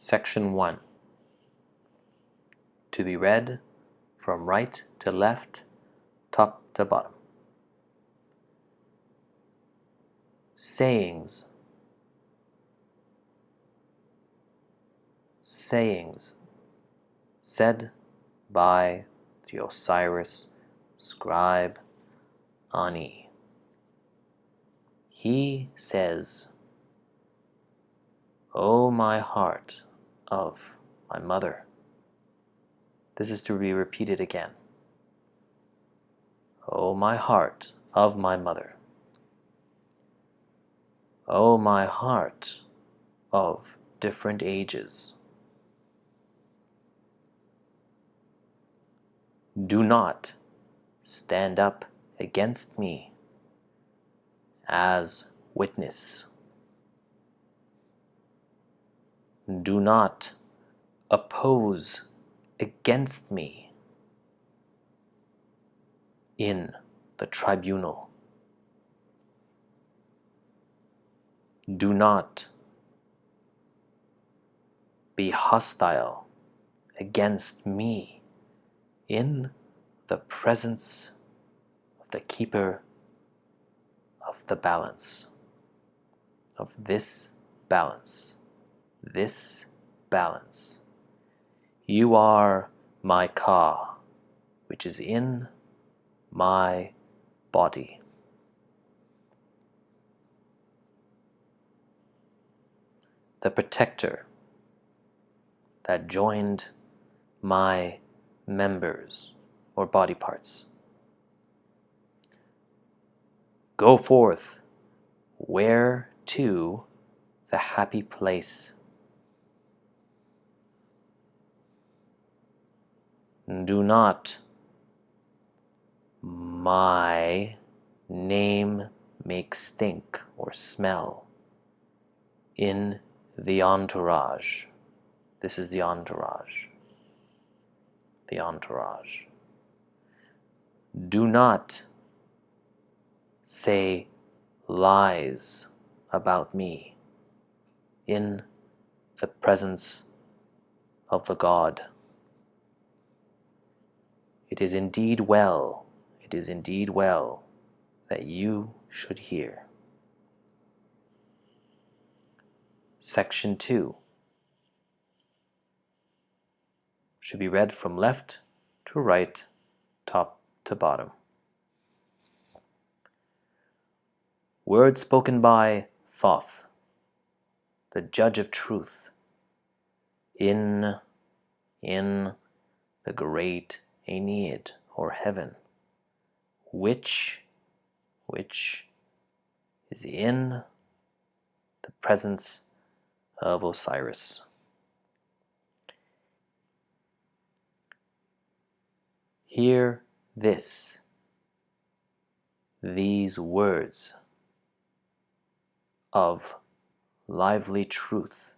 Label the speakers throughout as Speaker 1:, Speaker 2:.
Speaker 1: Section 1. To be read from right to left, top to bottom. Sayings. Sayings said by the Osiris scribe Ani. He says, O my heart of my mother. This is to be repeated again. O my heart of my mother. O my heart of different ages. Do not stand up against me as witness. Do not oppose against me in the tribunal. Do not be hostile against me in the presence of the keeper of the balance, of this balance. This balance. You are my Ka, which is in my body. The protector that joined my members or body parts. Go forth, where to the happy place. Do not my name make stink or smell in the entourage. This is the entourage. The entourage. Do not say lies about me in the presence of the God. It is indeed well that you should hear. Section 2 should be read from left to right, top to bottom. Words spoken by Thoth, the judge of truth, in the great Aeneid or heaven, which is in the presence of Osiris. Hear these words of lively truth.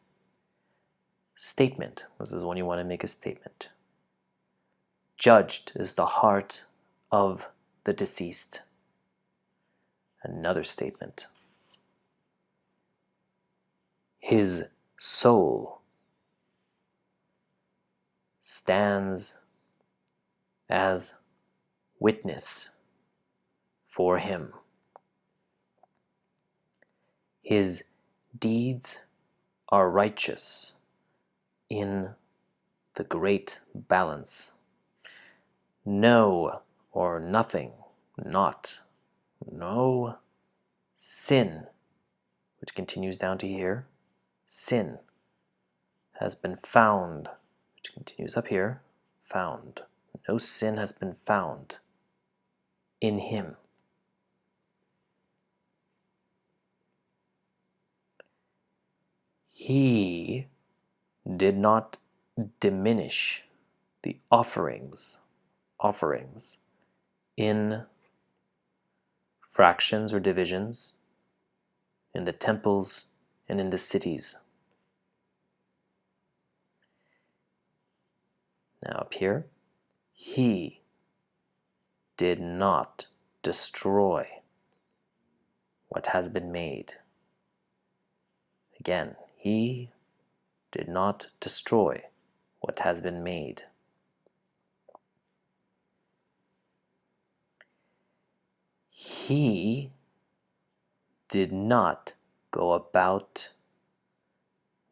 Speaker 1: Statement. This is when you want to make a statement. Judged is the heart of the deceased. Another statement. His soul stands as witness for him. His deeds are righteous in the great balance. No or nothing, not, no sin, which continues down to here, sin has been found, which continues up here, found. No sin has been found in him. He did not diminish the offerings in fractions or divisions in the temples and in the cities. Now up here, he did not destroy what has been made. Again, he did not destroy what has been made. He did not go about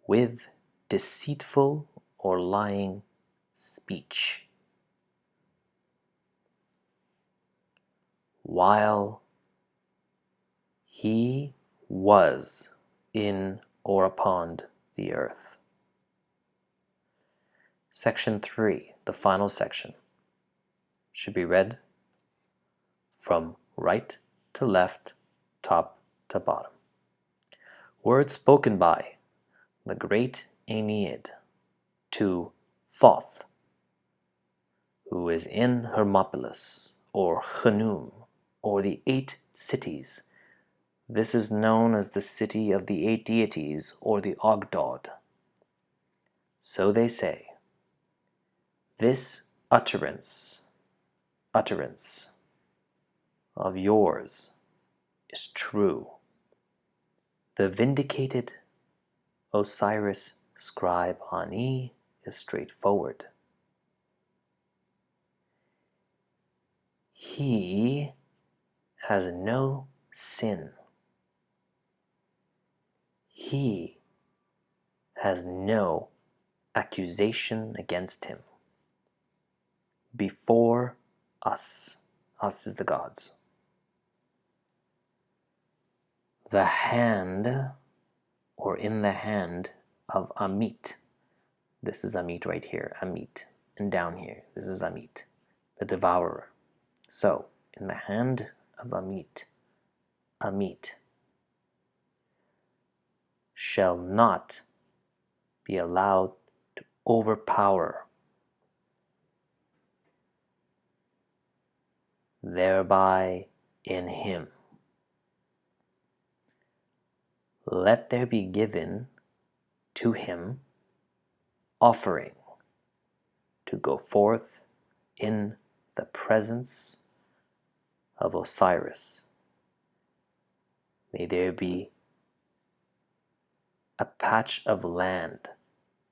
Speaker 1: with deceitful or lying speech, while he was in or upon the earth. Section 3, the final section, should be read from right to left, top to bottom. Words spoken by the great Aeneid to Thoth, who is in Hermopolis, or Khnum, or the 8 cities. This is known as the city of the 8 deities, or the Ogdod. So they say, this utterance of yours is true. The vindicated Osiris scribe Ani is straightforward. He has no sin. He has no accusation against him. Before us is the gods. The hand, or in the hand of Amit. This is Amit right here, Amit. And down here, this is Amit, the devourer. So, in the hand of Amit shall not be allowed to overpower, thereby in him. Let there be given to him offering to go forth in the presence of Osiris. May there be a patch of land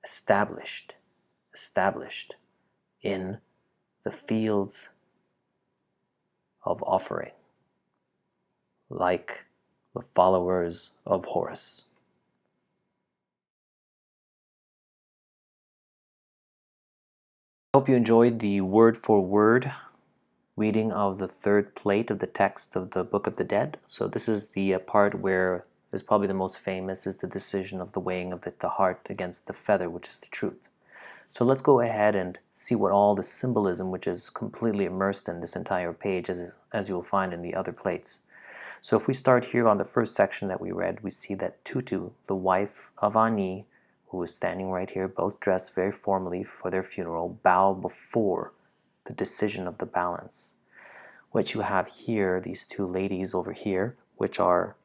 Speaker 1: established in the fields of offering, like the followers of Horus. I hope you enjoyed the word for word reading of the 3rd plate of the text of the Book of the Dead. So this is the part where is probably the most famous, is the decision of the weighing of the heart against the feather, which is the truth. So let's go ahead and see what all the symbolism, which is completely immersed in this entire page, as you'll find in the other plates. So if we start here on the first section that we read, we see that Tutu, the wife of Ani, who is standing right here, both dressed very formally for their funeral, bow before the decision of the balance. What you have here, these 2 ladies over here, which are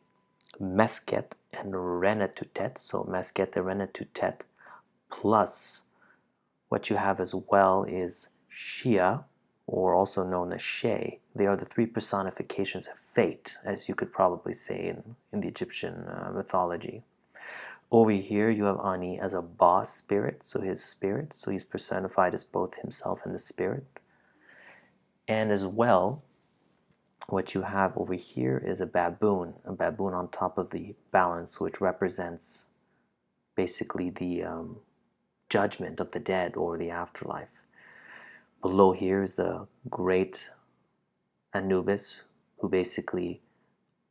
Speaker 1: Mesket and Renetutet, so Mesket and Renetutet, plus what you have as well is Shia, or also known as She. They are the 3 personifications of fate, as you could probably say in the Egyptian mythology. Over here you have Ani as a Ba spirit, so his spirit, so he's personified as both himself and the spirit. And as well, what you have over here is a baboon on top of the balance, which represents basically the judgment of the dead or the afterlife. Below here is the great Anubis, who basically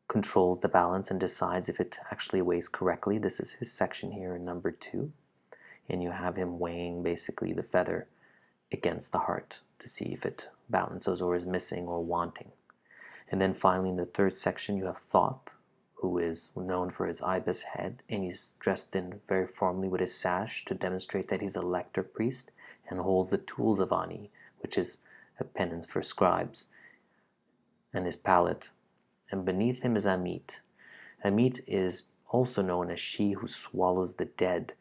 Speaker 1: controls the balance and decides if it actually weighs correctly. This is his section here in number 2. And you have him weighing basically the feather against the heart to see if it balances or is missing or wanting. And then finally in the 3rd section you have Thoth, who is known for his ibis head, and he's dressed in very formally with his sash to demonstrate that he's a lector priest and holds the tools of Ani, which is a penance for scribes, and his palette. And beneath him is Amit. Amit is also known as she who swallows the dead,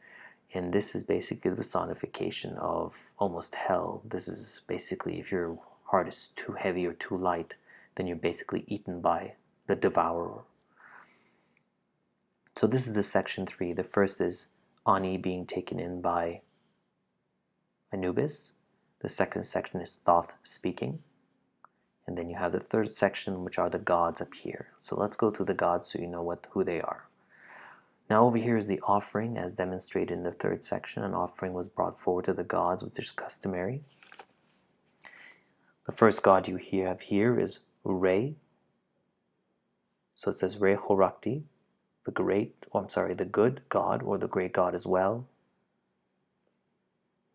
Speaker 1: and this is basically the personification of almost hell. This is basically if your heart is too heavy or too light, then you're basically eaten by the devourer. So this is the section 3. The first is Ani being taken in by Anubis. The second section is Thoth speaking. And then you have the third section, which are the gods up here. So let's go through the gods so you know who they are. Now over here is the offering, as demonstrated in the third section. An offering was brought forward to the gods, which is customary. The first god you have here is Re. So it says Re Horakti, the good god, or the great god as well,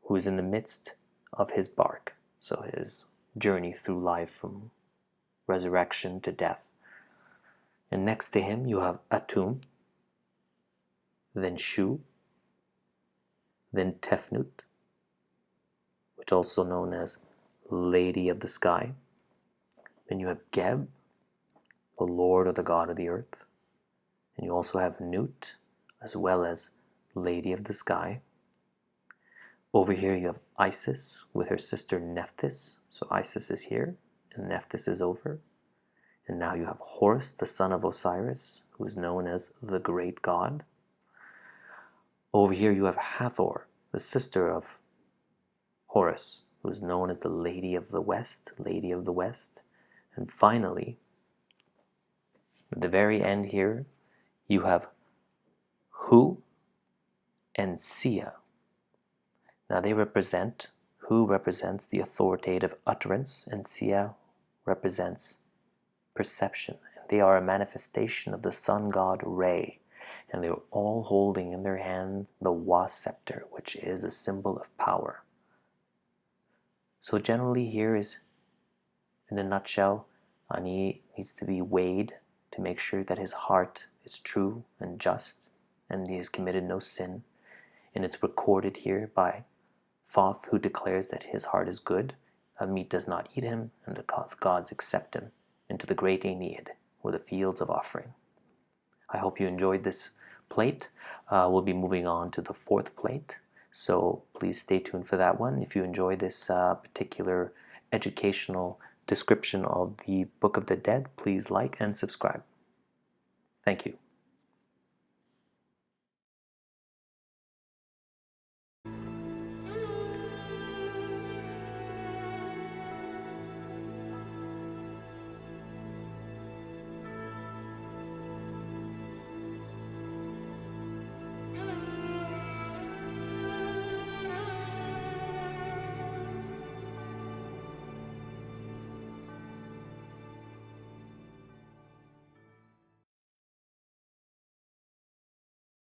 Speaker 1: who is in the midst of his bark. So his journey through life from resurrection to death. And next to him you have Atum, then Shu, then Tefnut, which is also known as Lady of the Sky. Then you have Geb, the Lord or the God of the Earth. And you also have Nut, as well as Lady of the Sky. Over here you have Isis with her sister Nephthys. So Isis is here and Nephthys is over. And now you have Horus, the son of Osiris, who is known as the Great God. Over here you have Hathor, the sister of Horus, who is known as the Lady of the West, Lady of the West. And finally, at the very end here, you have Hu and Sia. Now they represent, Hu represents the authoritative utterance, and Sia represents perception. And they are a manifestation of the sun god Re. And they were all holding in their hand the Wa scepter, which is a symbol of power. So generally here is, in a nutshell, Ani needs to be weighed to make sure that his heart is true and just, and he has committed no sin. And it's recorded here by Thoth, who declares that his heart is good, meat does not eat him, and the gods accept him into the great Aeneid, or the fields of offering. I hope you enjoyed this plate. We'll be moving on to the fourth plate, so please stay tuned for that one. If you enjoy this particular educational description of the Book of the Dead, please like and subscribe. Thank you.